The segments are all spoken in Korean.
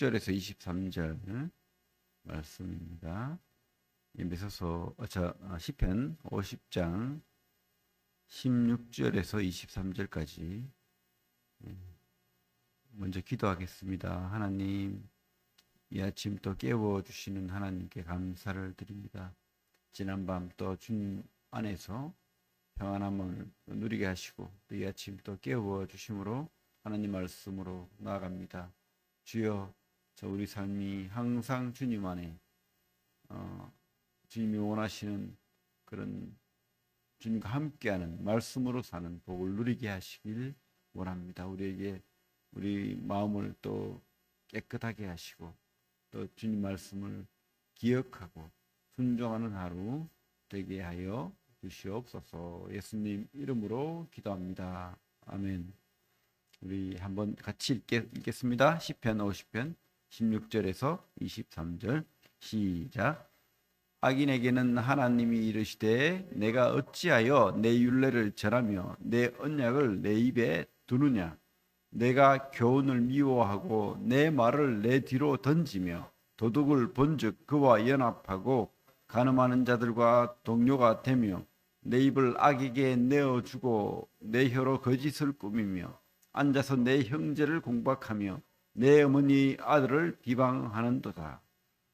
16절에서 23절 말씀입니다. 시편 50장 16절에서 23절까지 먼저 기도하겠습니다. 하나님, 이 아침 또 깨워주시는 하나님께 감사를 드립니다. 지난밤 또 주님 안에서 평안함을 누리게 하시고 또 이 아침 또 깨워주심으로 하나님 말씀으로 나아갑니다. 주여, 우리 삶이 항상 주님 안에 주님이 원하시는 그런 주님과 함께하는 말씀으로 사는 복을 누리게 하시길 원합니다. 우리에게 우리 마음을 또 깨끗하게 하시고 또 주님 말씀을 기억하고 순종하는 하루 되게 하여 주시옵소서. 예수님 이름으로 기도합니다. 아멘. 우리 한번 같이 읽겠습니다. 시편 50편 16절에서 23절 시작. 악인에게는 하나님이 이르시되 내가 어찌하여 내 율례를 절하며 내 언약을 내 입에 두느냐. 내가 교훈을 미워하고 내 말을 내 뒤로 던지며 도둑을 본즉 그와 연합하고 간음하는 자들과 동료가 되며 내 입을 악에게 내어주고 내 혀로 거짓을 꾸미며 앉아서 내 형제를 공박하며 내 어머니 아들을 비방하는도다.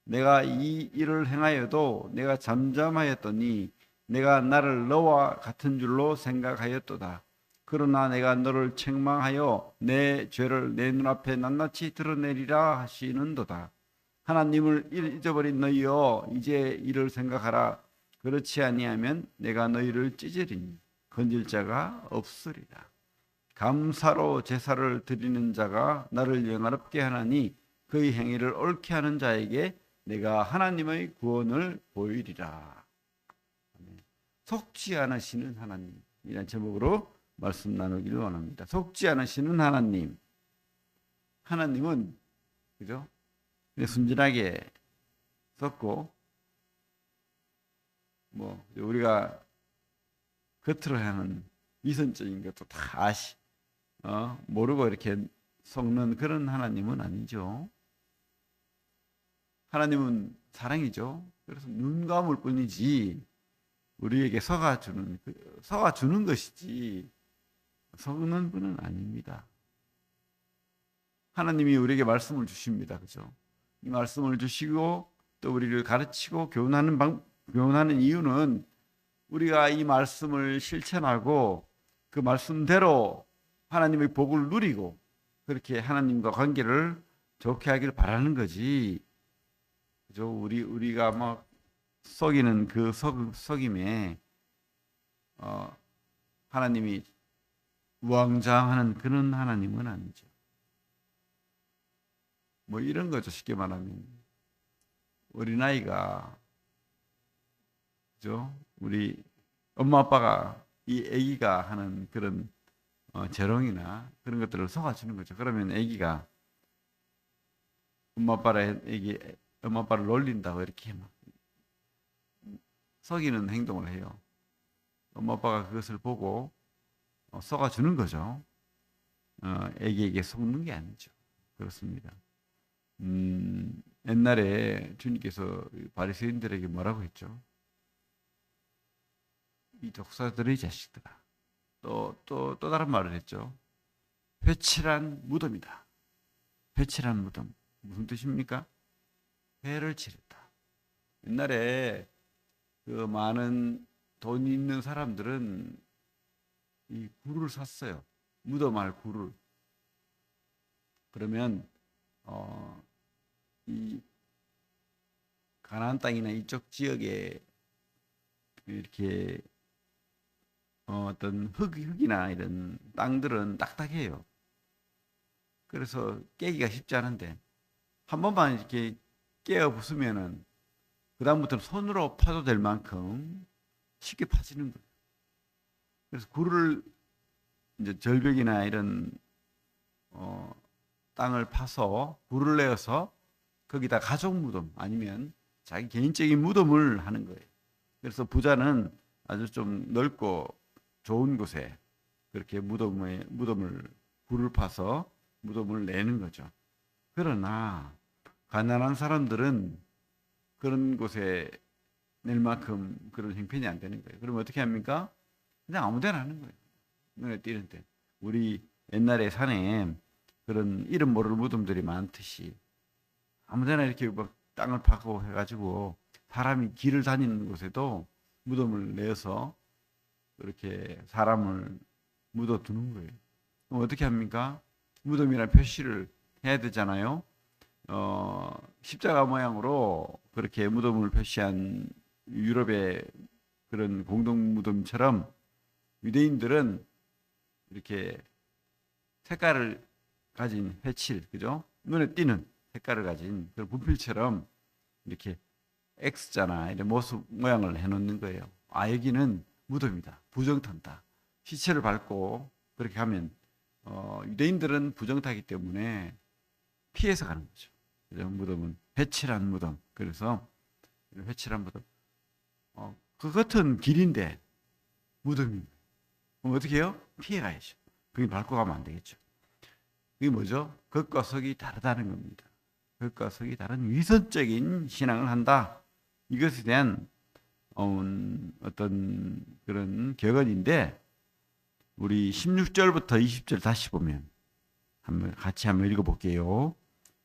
내가 이 일을 행하여도 내가 잠잠하였더니 내가 나를 너와 같은 줄로 생각하였도다. 그러나 내가 너를 책망하여 내 죄를 내 눈앞에 낱낱이 드러내리라 하시는도다. 하나님을 잊어버린 너희여, 이제 이를 생각하라. 그렇지 아니하면 내가 너희를 찢으리니 건질 자가 없으리라. 감사로 제사를 드리는 자가 나를 영화롭게 하나니 그의 행위를 옳게 하는 자에게 내가 하나님의 구원을 보이리라. 속지 않으시는 하나님이라는 제목으로 말씀 나누기를 원합니다. 속지 않으시는 하나님. 하나님은 그죠? 순진하게 썼고 우리가 겉으로 하는 위선적인 것도 다 모르고 이렇게 속는 그런 하나님은 아니죠. 하나님은 사랑이죠. 그래서 눈 감을 뿐이지 우리에게 속아주는 것이지 속는 분은 아닙니다. 하나님이 우리에게 말씀을 주십니다. 그죠? 이 말씀을 주시고 또 우리를 가르치고 교훈하는 이유는 우리가 이 말씀을 실천하고 그 말씀대로 하나님의 복을 누리고 그렇게 하나님과 관계를 좋게 하길 바라는 거지. 그죠? 우리가 막 속이는 그 속임에 하나님이 우왕좌왕하는 그런 하나님은 아니죠. 이런 거죠. 쉽게 말하면 어린아이가 그죠? 우리 엄마 아빠가 이 아기가 하는 그런 재롱이나 그런 것들을 속아주는 거죠. 그러면 아기가 엄마 아빠를 놀린다고 이렇게 막 속이는 행동을 해요. 엄마 아빠가 그것을 보고 속아주는 거죠. 아기에게 속는 게 아니죠. 그렇습니다. 옛날에 주님께서 바리새인들에게 뭐라고 했죠? 이 독사들의 자식들아. 또 다른 말을 했죠. 회칠한 무덤이다. 회칠한 무덤. 무슨 뜻입니까? 회를 칠했다. 옛날에 그 많은 돈이 있는 사람들은 이 굴을 샀어요. 무덤할 굴을. 그러면 이 가나안 땅이나 이쪽 지역에 이렇게 어떤 흙이나 이런 땅들은 딱딱해요. 그래서 깨기가 쉽지 않은데 한 번만 이렇게 깨어 부수면은 그 다음부터는 손으로 파도 될 만큼 쉽게 파지는 거예요. 그래서 굴을 이제 절벽이나 이런 땅을 파서 굴을 내어서 거기다 가족 무덤 아니면 자기 개인적인 무덤을 하는 거예요. 그래서 부자는 아주 좀 넓고 좋은 곳에 그렇게 굴을 파서 무덤을 내는 거죠. 그러나 가난한 사람들은 그런 곳에 낼 만큼 그런 형편이 안 되는 거예요. 그러면 어떻게 합니까? 그냥 아무 데나 하는 거예요. 눈에 띄는데. 우리 옛날에 산에 그런 이름 모를 무덤들이 많듯이 아무 데나 이렇게 막 땅을 파고 해가지고 사람이 길을 다니는 곳에도 무덤을 내어서 그렇게 사람을 묻어두는 거예요. 그럼 어떻게 합니까? 무덤이라는 표시를 해야 되잖아요. 십자가 모양으로 그렇게 무덤을 표시한 유럽의 그런 공동 무덤처럼 유대인들은 이렇게 색깔을 가진 회칠, 그죠? 눈에 띄는 색깔을 가진 그런 분필처럼 이렇게 X자나 이런 모습 모양을 해놓는 거예요. 아, 여기는 무덤이다. 부정탄다. 시체를 밟고 그렇게 하면 유대인들은 부정타기 때문에 피해서 가는 거죠. 그죠? 무덤은 회칠한 무덤. 그래서 회칠한 무덤. 그 같은 길인데 무덤이. 그럼 어떻게 해요? 피해 가야죠. 그게 밟고 가면 안 되겠죠. 그게 뭐죠? 겉과 속이 다르다는 겁니다. 겉과 속이 다른 위선적인 신앙을 한다. 이것에 대한 어떤 그런 격언인데 우리 16절부터 20절 다시 보면 같이 한번 읽어볼게요.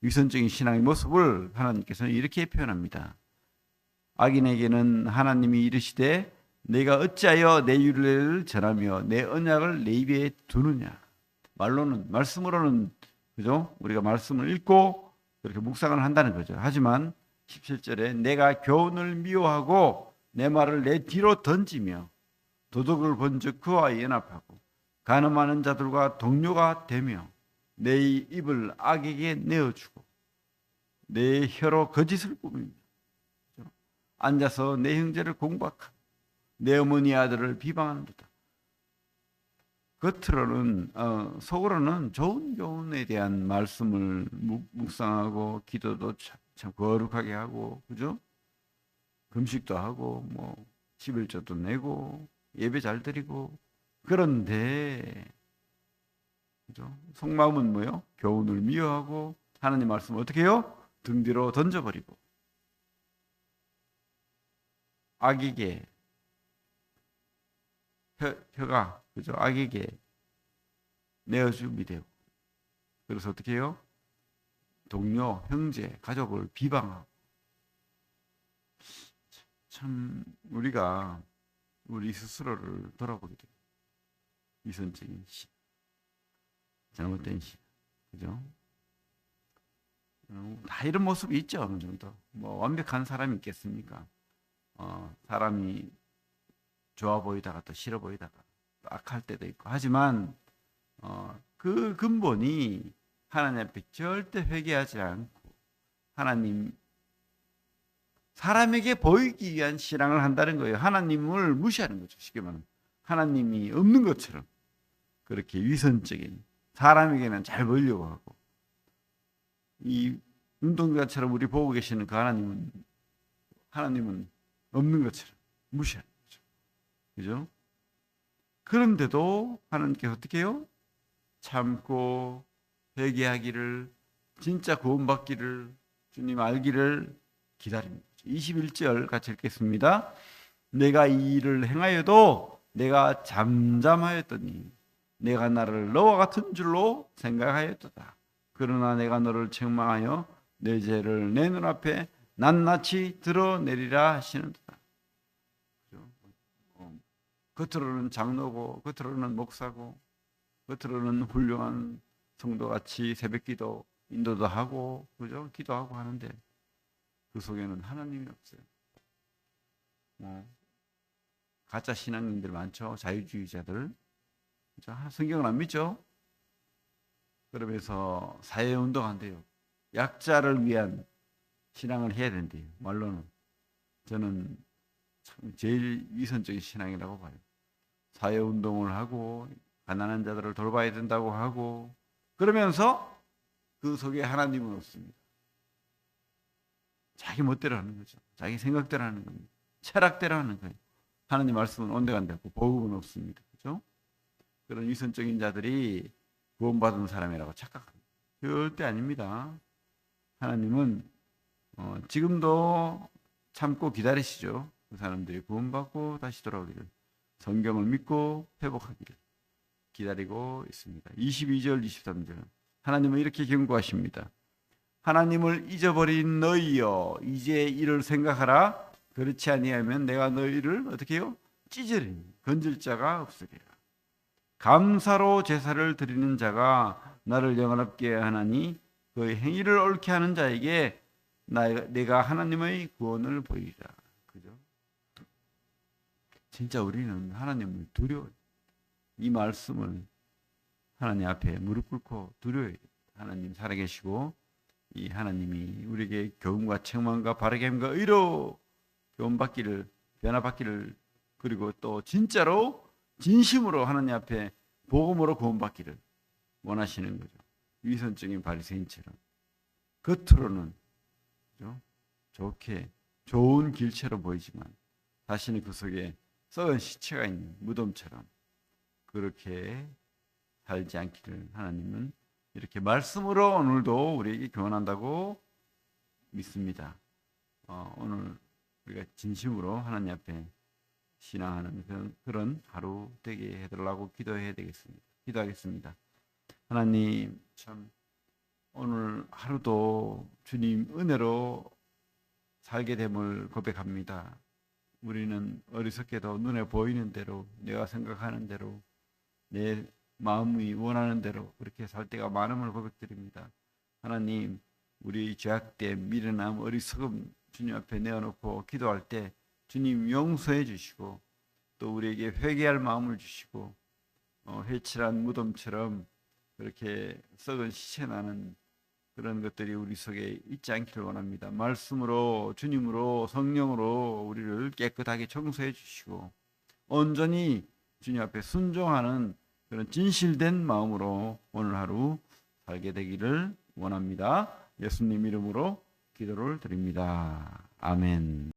위선적인 신앙의 모습을 하나님께서는 이렇게 표현합니다. 악인에게는 하나님이 이르시되 내가 어찌하여 내 율례를 전하며 내 언약을 내 입에 두느냐. 말씀으로는 그죠? 우리가 말씀을 읽고 그렇게 묵상을 한다는 거죠. 하지만 17절에 내가 교훈을 미워하고 내 말을 내 뒤로 던지며 도덕을 본즉 그와 연합하고 간음하는 자들과 동료가 되며 내 입을 악에게 내어주고 내 혀로 거짓을 꾸미며 앉아서 내 형제를 공박하고 내 어머니 아들을 비방하는도다. 겉으로는 속으로는 좋은 교훈에 대한 말씀을 묵상하고 기도도 참 거룩하게 하고 그죠? 금식도 하고 뭐 11조도 내고 예배 잘 드리고 그런데 그죠? 속마음은 뭐요? 교훈을 미워하고 하나님 말씀 어떻게 해요? 등 뒤로 던져버리고 악에게 혀가 그죠? 악에게 내어줌이 되고 그래서 어떻게 해요? 동료, 형제, 가족을 비방하고 참 우리가 우리 스스로를 돌아보게 돼요. 위선적인 시, 잘못된 시, 그죠? 다 이런 모습이 있죠 어느 정도. 뭐 완벽한 사람이 있겠습니까? 사람이 좋아 보이다가 또 싫어 보이다가 또 악할 때도 있고 하지만 그 근본이 하나님 앞에 절대 회개하지 않고 하나님 사람에게 보이기 위한 신앙을 한다는 거예요. 하나님을 무시하는 거죠. 쉽게 말하면 하나님이 없는 것처럼 그렇게 위선적인 사람에게는 잘 보이려고 하고 이 눈동자처럼 우리 보고 계시는 그 하나님은 없는 것처럼 무시하는 거죠. 그죠? 그런데도 하나님께서 어떻게 해요? 참고 회개하기를 진짜 구원받기를 주님 알기를 기다립니다. 21절 같이 읽겠습니다. 내가 이 일을 행하여도 내가 잠잠하였더니 내가 나를 너와 같은 줄로 생각하였도다. 그러나 내가 너를 책망하여 내 죄를 내 눈앞에 낱낱이 드러내리라 하시는도다. 겉으로는 장로고 겉으로는 목사고 겉으로는 훌륭한 성도같이 새벽기도 인도도 하고 그죠? 기도하고 하는데 그 속에는 하나님이 없어요. 가짜 신앙인들 많죠. 자유주의자들. 성경을 안 믿죠? 그러면서 사회운동 한대요. 약자를 위한 신앙을 해야 된대요. 말로는. 저는 참 제일 위선적인 신앙이라고 봐요. 사회운동을 하고 가난한 자들을 돌봐야 된다고 하고 그러면서 그 속에 하나님은 없습니다. 자기 멋대로 하는 거죠. 자기 생각대로 하는 겁니다. 철학대로 하는 거예요. 하나님 말씀은 온데간데 없고 복음은 없습니다. 그렇죠? 그런 위선적인 자들이 구원받은 사람이라고 착각합니다. 절대 아닙니다. 하나님은 지금도 참고 기다리시죠. 그 사람들이 구원받고 다시 돌아오기를, 성경을 믿고 회복하기를 기다리고 있습니다. 22절, 23절 하나님은 이렇게 경고하십니다. 하나님을 잊어버린 너희여, 이제 이를 생각하라. 그렇지 아니하면 내가 너희를 어떻게 해요? 찢으리니 건질 자가 없으리라. 감사로 제사를 드리는 자가 나를 영원롭게 하나니 그 행위를 옳게 하는 자에게 내가 하나님의 구원을 보이리라. 그죠? 진짜 우리는 하나님을 두려워요. 이 말씀을 하나님 앞에 무릎 꿇고 두려워요. 하나님 살아계시고 이 하나님이 우리에게 교훈과 책망과 바르게 함과 의로 교훈받기를, 변화받기를, 그리고 또 진짜로 진심으로 하나님 앞에 복음으로 구원받기를 원하시는 거죠. 위선적인 바리새인처럼 겉으로는 그죠? 좋게 좋은 길처럼 보이지만 자신의 그 속에 썩은 시체가 있는 무덤처럼 그렇게 살지 않기를 하나님은 이렇게 말씀으로 오늘도 우리에게 교훈한다고 믿습니다. 오늘 우리가 진심으로 하나님 앞에 신앙하는 그런 하루 되게 해달라고 기도해야 되겠습니다. 기도하겠습니다. 하나님, 참 오늘 하루도 주님 은혜로 살게 됨을 고백합니다. 우리는 어리석게도 눈에 보이는 대로, 내가 생각하는 대로, 내 마음이 원하는 대로 그렇게 살 때가 많음을 고백드립니다. 하나님, 우리 죄악됨, 미련함, 어리석음 주님 앞에 내어놓고 기도할 때 주님 용서해 주시고 또 우리에게 회개할 마음을 주시고 회칠한 무덤처럼 그렇게 썩은 시체 나는 그런 것들이 우리 속에 있지 않기를 원합니다. 말씀으로, 주님으로, 성령으로 우리를 깨끗하게 청소해 주시고 온전히 주님 앞에 순종하는 그런 진실된 마음으로 오늘 하루 살게 되기를 원합니다. 예수님 이름으로 기도를 드립니다. 아멘.